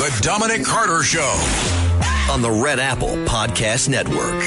The Dominic Carter Show on the Red Apple Podcast Network.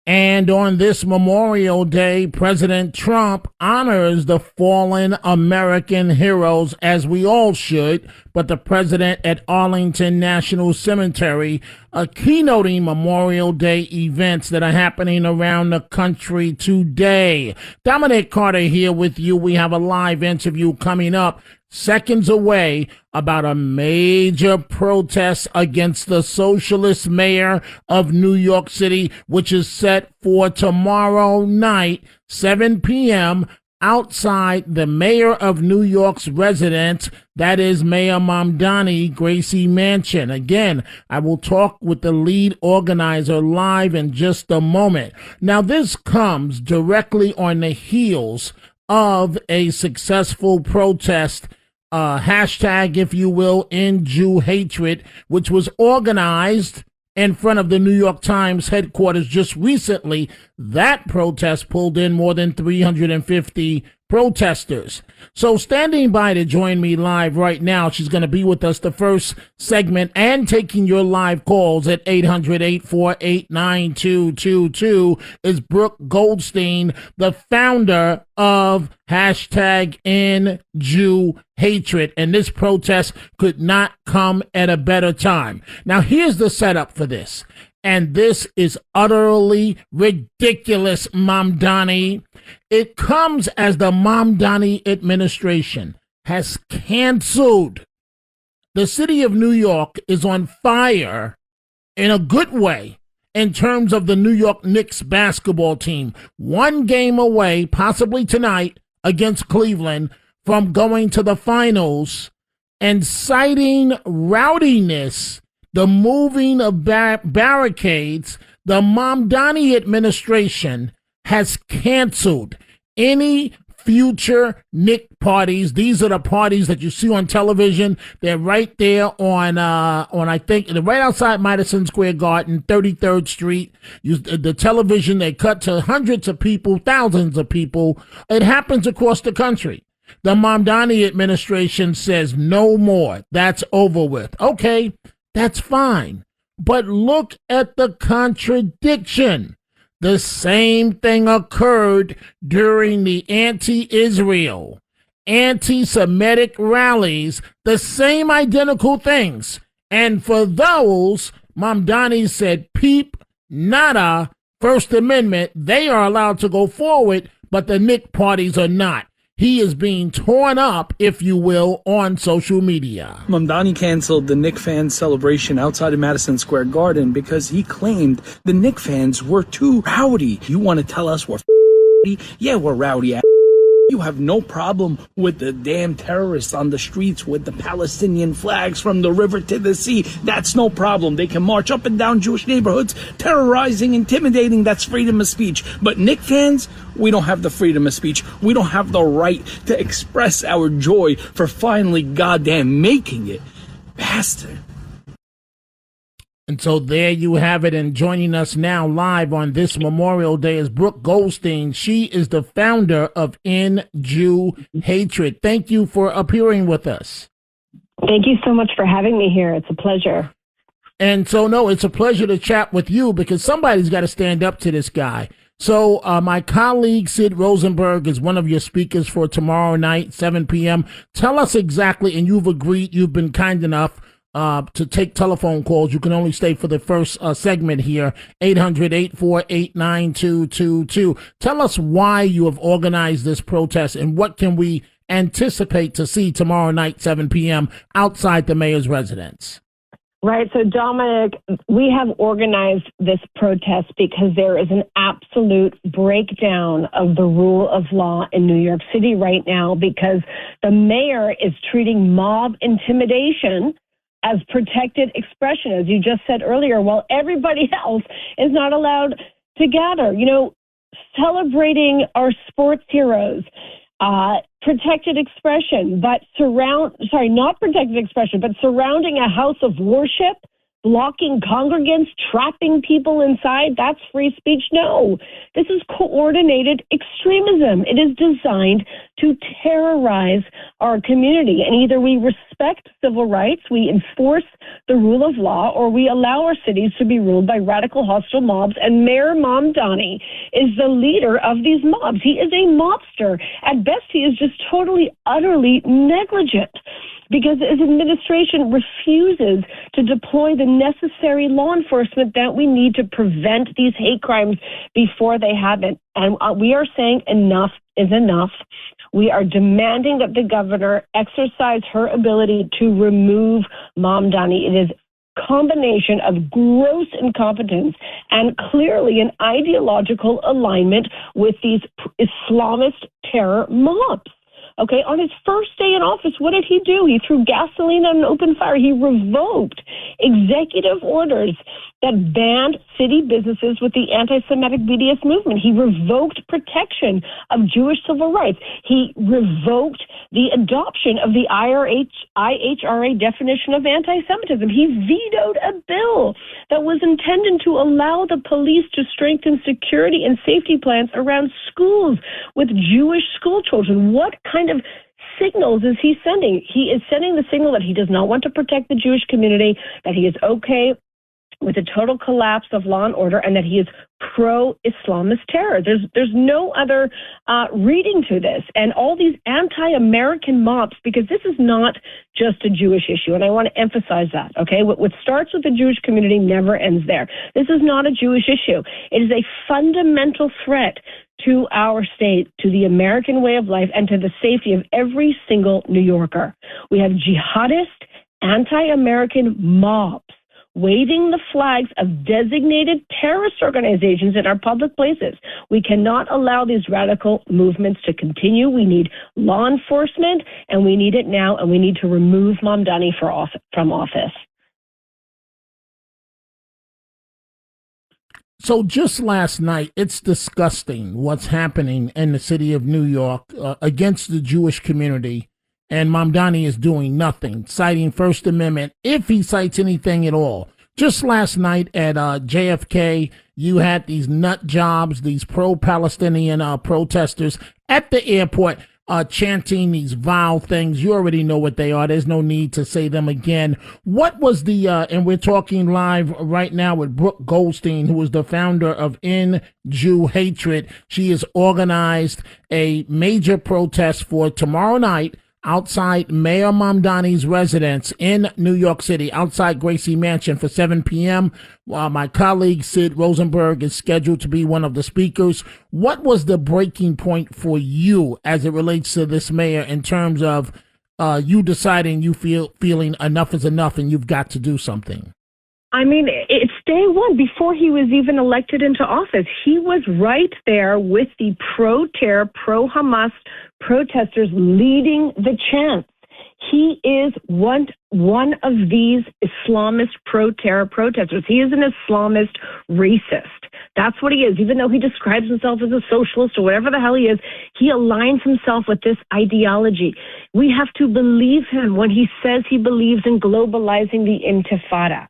And on this Memorial Day, President Trump honors the fallen American heroes, as we all should. But the president at Arlington National Cemetery, keynoting Memorial Day events that are happening around the country today. Dominic Carter here with you. We have a live interview coming up seconds away about a major protest against the socialist mayor of New York City, which is set for tomorrow night, 7 p.m., outside the mayor of New York's residence, that is Mayor Mamdani, Gracie Mansion. Again, I will talk with the lead organizer live in just a moment. Now, this comes directly on the heels of a successful protest, hashtag, if you will, End Jew Hatred, which was organized in front of the New York Times headquarters just recently. That protest pulled in more than 350 protesters. So standing by to join me live right now, she's going to be with us the first segment and taking your live calls at 800-848-9222 is Brooke Goldstein, the founder of hashtag End Jew Hatred. And this protest could not come at a better time. Now, here's the setup for this. And this is utterly ridiculous, Mamdani. It comes as the Mamdani administration has canceled. The city of New York is on fire in a good way in terms of the New York Knicks basketball team. One game away, possibly tonight, against Cleveland from going to the finals, and citing rowdiness, the moving of barricades, the Mamdani administration has canceled any future Knick parties. These are the parties that you see on television. They're right there on I think, right outside Madison Square Garden, 33rd Street. The television, they cut to hundreds of people, thousands of people. It happens across the country. The Mamdani administration says no more. That's over with. Okay. That's fine. But look at the contradiction. The same thing occurred during the anti-Israel, anti-Semitic rallies, the same identical things. And for those, Mamdani said, peep, nada, First Amendment, they are allowed to go forward, but the Knick parties are not. He is being torn up, if you will, on social media. Mamdani canceled the Knick fans celebration outside of Madison Square Garden because he claimed the Knick fans were too rowdy. You want to tell us we're rowdy? Yeah, we're rowdy. You have no problem with the damn terrorists on the streets with the Palestinian flags from the river to the sea. That's no problem. They can march up and down Jewish neighborhoods, terrorizing, intimidating. That's freedom of speech. But Knick fans, we don't have the freedom of speech. We don't have the right to express our joy for finally goddamn making it. Bastard. And so there you have it. And joining us now live on this Memorial Day is Brooke Goldstein. She is the founder of End Jew Hatred. Thank you for appearing with us. Thank you so much for having me here. It's a pleasure. And so, no, it's a pleasure to chat with you because somebody's got to stand up to this guy. So my colleague Sid Rosenberg is one of your speakers for tomorrow night, 7 p.m. Tell us exactly, and you've agreed, you've been kind enough to take telephone calls. You can only stay for the first segment here, 800-848-9222. Tell us why you have organized this protest and what can we anticipate to see tomorrow night, 7 p.m. outside the mayor's residence. Right. So, Dominic, we have organized this protest because there is an absolute breakdown of the rule of law in New York City right now because the mayor is treating mob intimidation as protected expression, as you just said earlier, while everybody else is not allowed to gather. You know, celebrating our sports heroes, protected expression, but not protected expression, but surrounding a house of worship blocking congregants, trapping people inside, that's free speech. No, this is coordinated extremism. It is designed to terrorize our community. And either we respect civil rights, we enforce the rule of law, or we allow our cities to be ruled by radical hostile mobs. And Mayor Mamdani is the leader of these mobs. He is a mobster. At best, he is just totally, utterly negligent, because his administration refuses to deploy the necessary law enforcement that we need to prevent these hate crimes before they happen. And we are saying enough is enough. We are demanding that the governor exercise her ability to remove Mamdani. It is a combination of gross incompetence and clearly an ideological alignment with these Islamist terror mobs. Okay, on his first day in office, what did he do? He threw gasoline on an open fire. He revoked executive orders that banned city businesses with the anti-Semitic BDS movement. He revoked protection of Jewish civil rights. He revoked the adoption of the IHRA definition of anti-Semitism. He vetoed a bill that was intended to allow the police to strengthen security and safety plans around schools with Jewish school children. What kind of signals is he sending? He is sending the signal that he does not want to protect the Jewish community, that he is okay with a total collapse of law and order, and that he is pro-Islamist terror. There's no other reading to this. And all these anti-American mobs, because this is not just a Jewish issue, and I want to emphasize that, okay? What starts with the Jewish community never ends there. This is not a Jewish issue. It is a fundamental threat to our state, to the American way of life, and to the safety of every single New Yorker. We have jihadist, anti-American mobs waving the flags of designated terrorist organizations in our public places. We cannot allow these radical movements to continue. We need law enforcement, and we need it now, and we need to remove Mamdani from office. So just last night, it's disgusting what's happening in the city of New York against the Jewish community. And Mamdani is doing nothing, citing First Amendment, if he cites anything at all. Just last night at JFK, you had these nut jobs, these pro-Palestinian protesters at the airport chanting these vile things. You already know what they are. There's no need to say them again. What was the, and we're talking live right now with Brooke Goldstein, who is the founder of End Jew Hatred. She has organized a major protest for tomorrow night outside Mayor Mamdani's residence in New York City, outside Gracie Mansion for 7 p.m. My colleague Sid Rosenberg is scheduled to be one of the speakers. What was the breaking point for you as it relates to this mayor in terms of you deciding feeling enough is enough and you've got to do something? I mean, it's day one. Before he was even elected into office, he was right there with the pro-terror, pro-Hamas protesters leading the chants. He is one of these Islamist pro-terror protesters. He is an Islamist racist. That's what he is. Even though he describes himself as a socialist or whatever the hell he is, he aligns himself with this ideology. We have to believe him when he says he believes in globalizing the intifada.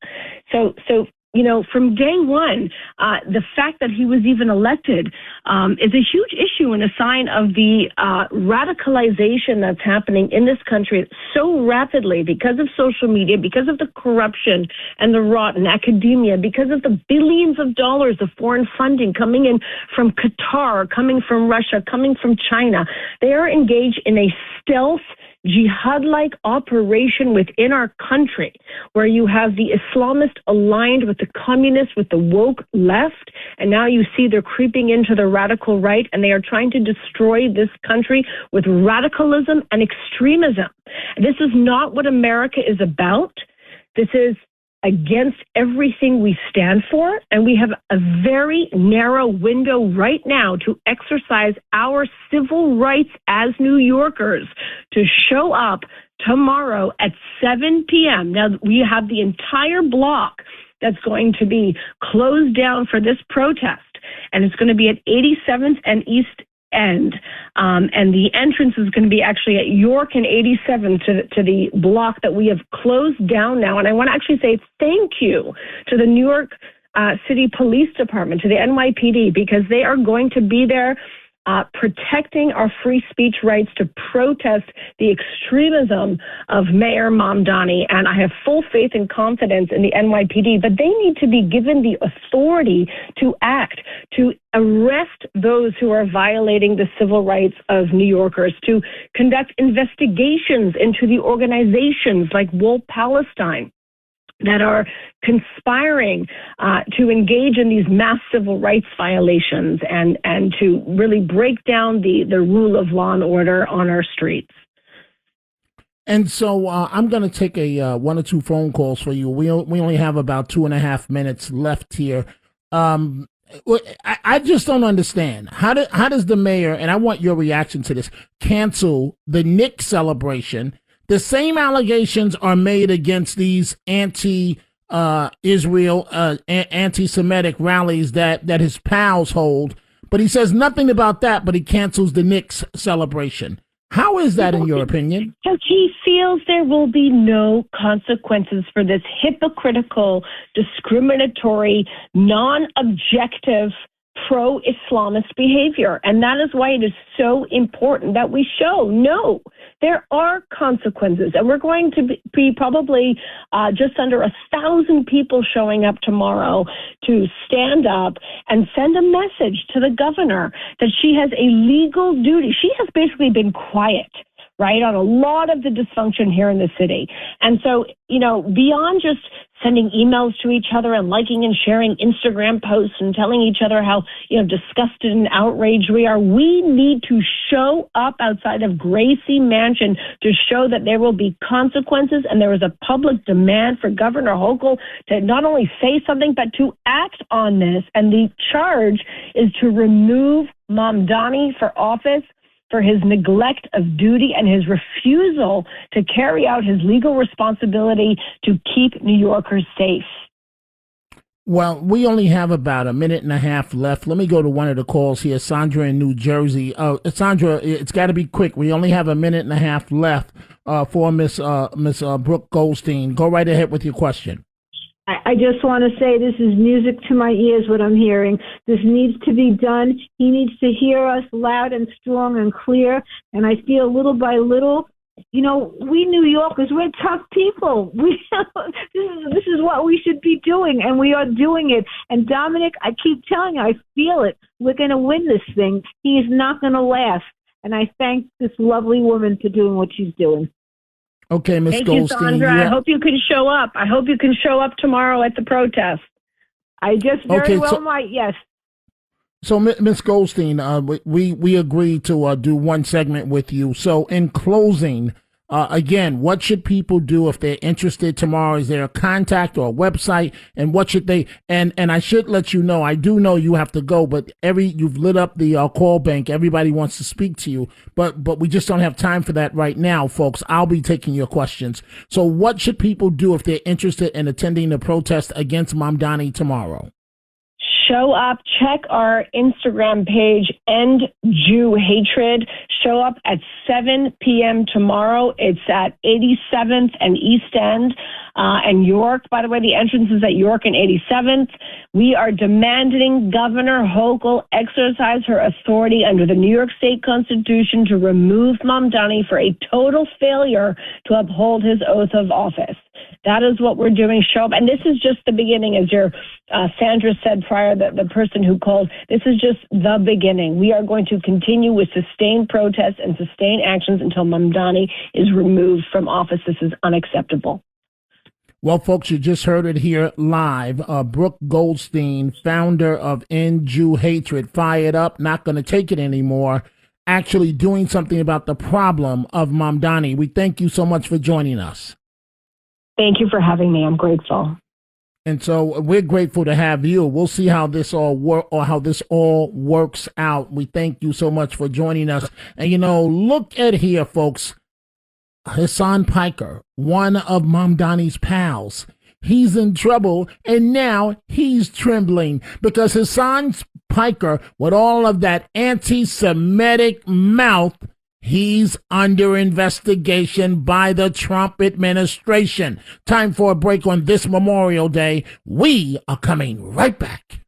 So you know, from day one, the fact that he was even elected is a huge issue and a sign of the radicalization that's happening in this country so rapidly because of social media, because of the corruption and the rotten academia, because of the billions of dollars of foreign funding coming in from Qatar, coming from Russia, coming from China. They are engaged in a stealth jihad-like operation within our country, where you have the Islamists aligned with the communists, with the woke left, and now you see they're creeping into the radical right, and they are trying to destroy this country with radicalism and extremism. This is not what America is about. This is against everything we stand for, and we have a very narrow window right now to exercise our civil rights as New Yorkers to show up tomorrow at 7 p.m. Now, we have the entire block that's going to be closed down for this protest, and it's going to be at 87th and East end. And the entrance is going to be actually at York and 87 to the block that we have closed down now. And I want to actually say thank you to the New York City Police Department, to the NYPD, because they are going to be there protecting our free speech rights to protest the extremism of Mayor Mamdani. And I have full faith and confidence in the NYPD, but they need to be given the authority to act, to arrest those who are violating the civil rights of New Yorkers, to conduct investigations into the organizations like Wool Palestine that are conspiring to engage in these mass civil rights violations and to really break down the rule of law and order on our streets. And so I'm going to take a one or two phone calls for you. We only have about 2.5 minutes left here. I just don't understand. How does the mayor, and I want your reaction to this, cancel the Knicks celebration? The same allegations are made against these anti-Israel, anti-Semitic rallies that his pals hold, but he says nothing about that, but he cancels the Knicks celebration. How is that, in your opinion? Because he feels there will be no consequences for this hypocritical, discriminatory, non-objective, pro-Islamist behavior. And that is why it is so important that we show, no, there are consequences. And we're going to be probably just under 1,000 people showing up tomorrow to stand up and send a message to the governor that she has a legal duty. She has basically been quiet, right, on a lot of the dysfunction here in the city. And so, beyond just sending emails to each other and liking and sharing Instagram posts and telling each other how, disgusted and outraged we are, we need to show up outside of Gracie Mansion to show that there will be consequences, and there is a public demand for Governor Hochul to not only say something, but to act on this. And the charge is to remove Mamdani for office for his neglect of duty and his refusal to carry out his legal responsibility to keep New Yorkers safe. Well, we only have about 1.5 minutes left. Let me go to one of the calls here. Sandra in New Jersey. Sandra, it's got to be quick. We only have 1.5 minutes left for Miss Brooke Goldstein. Go right ahead with your question. I just want to say this is music to my ears, what I'm hearing. This needs to be done. He needs to hear us loud and strong and clear. And I feel little by little, we New Yorkers, we're tough people. This is what we should be doing, and we are doing it. And Dominic, I keep telling you, I feel it. We're going to win this thing. He is not going to last. And I thank this lovely woman for doing what she's doing. Okay, Ms. Goldstein. Thank you, Sandra. I hope you can show up. I hope you can show up tomorrow at the protest. I just very well might, yes. So, Ms. Goldstein, we agreed to do one segment with you. So, in closing, again, what should people do if they're interested tomorrow? Is there a contact or a website? And what should they? And I should let you know, I do know you have to go, but you've lit up the call bank. Everybody wants to speak to you, but we just don't have time for that right now, folks. I'll be taking your questions. So, what should people do if they're interested in attending the protest against Mamdani tomorrow? Show up, check our Instagram page, End Jew Hatred. Show up at 7 p.m. tomorrow. It's at 87th and East End and York. By the way, the entrance is at York and 87th. We are demanding Governor Hochul exercise her authority under the New York State Constitution to remove Mamdani for a total failure to uphold his oath of office. That is what we're doing. Show up. And this is just the beginning, as your Sandra said prior, the person who called. This is just the beginning. We are going to continue with sustained protests and sustained actions until Mamdani is removed from office. This is unacceptable. Well, folks, you just heard it here live. Brooke Goldstein, founder of End Jew Hatred, fired up, not going to take it anymore, actually doing something about the problem of Mamdani. We thank you so much for joining us. Thank you for having me. I'm grateful. And so we're grateful to have you. We'll see how this all works out. We thank you so much for joining us. And look at here, folks. Hassan Piker, one of Mamdani's pals. He's in trouble, and now he's trembling because Hassan's piker with all of that anti-Semitic mouth, he's under investigation by the Trump administration. Time for a break on this Memorial Day. We are coming right back.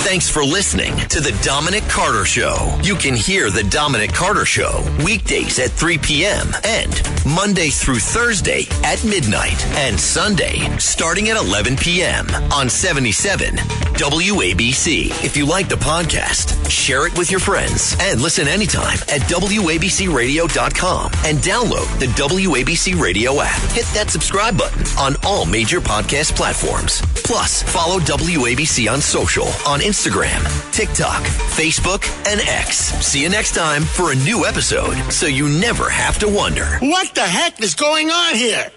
Thanks for listening to The Dominic Carter Show. You can hear The Dominic Carter Show weekdays at 3 p.m. and Monday through Thursday at midnight and Sunday starting at 11 p.m. on 77 WABC. If you like the podcast, share it with your friends and listen anytime at WABCRadio.com and download the WABC Radio app. Hit that subscribe button on all major podcast platforms. Plus, follow WABC on social on Instagram, TikTok, Facebook, and X. See you next time for a new episode so you never have to wonder. What the heck is going on here?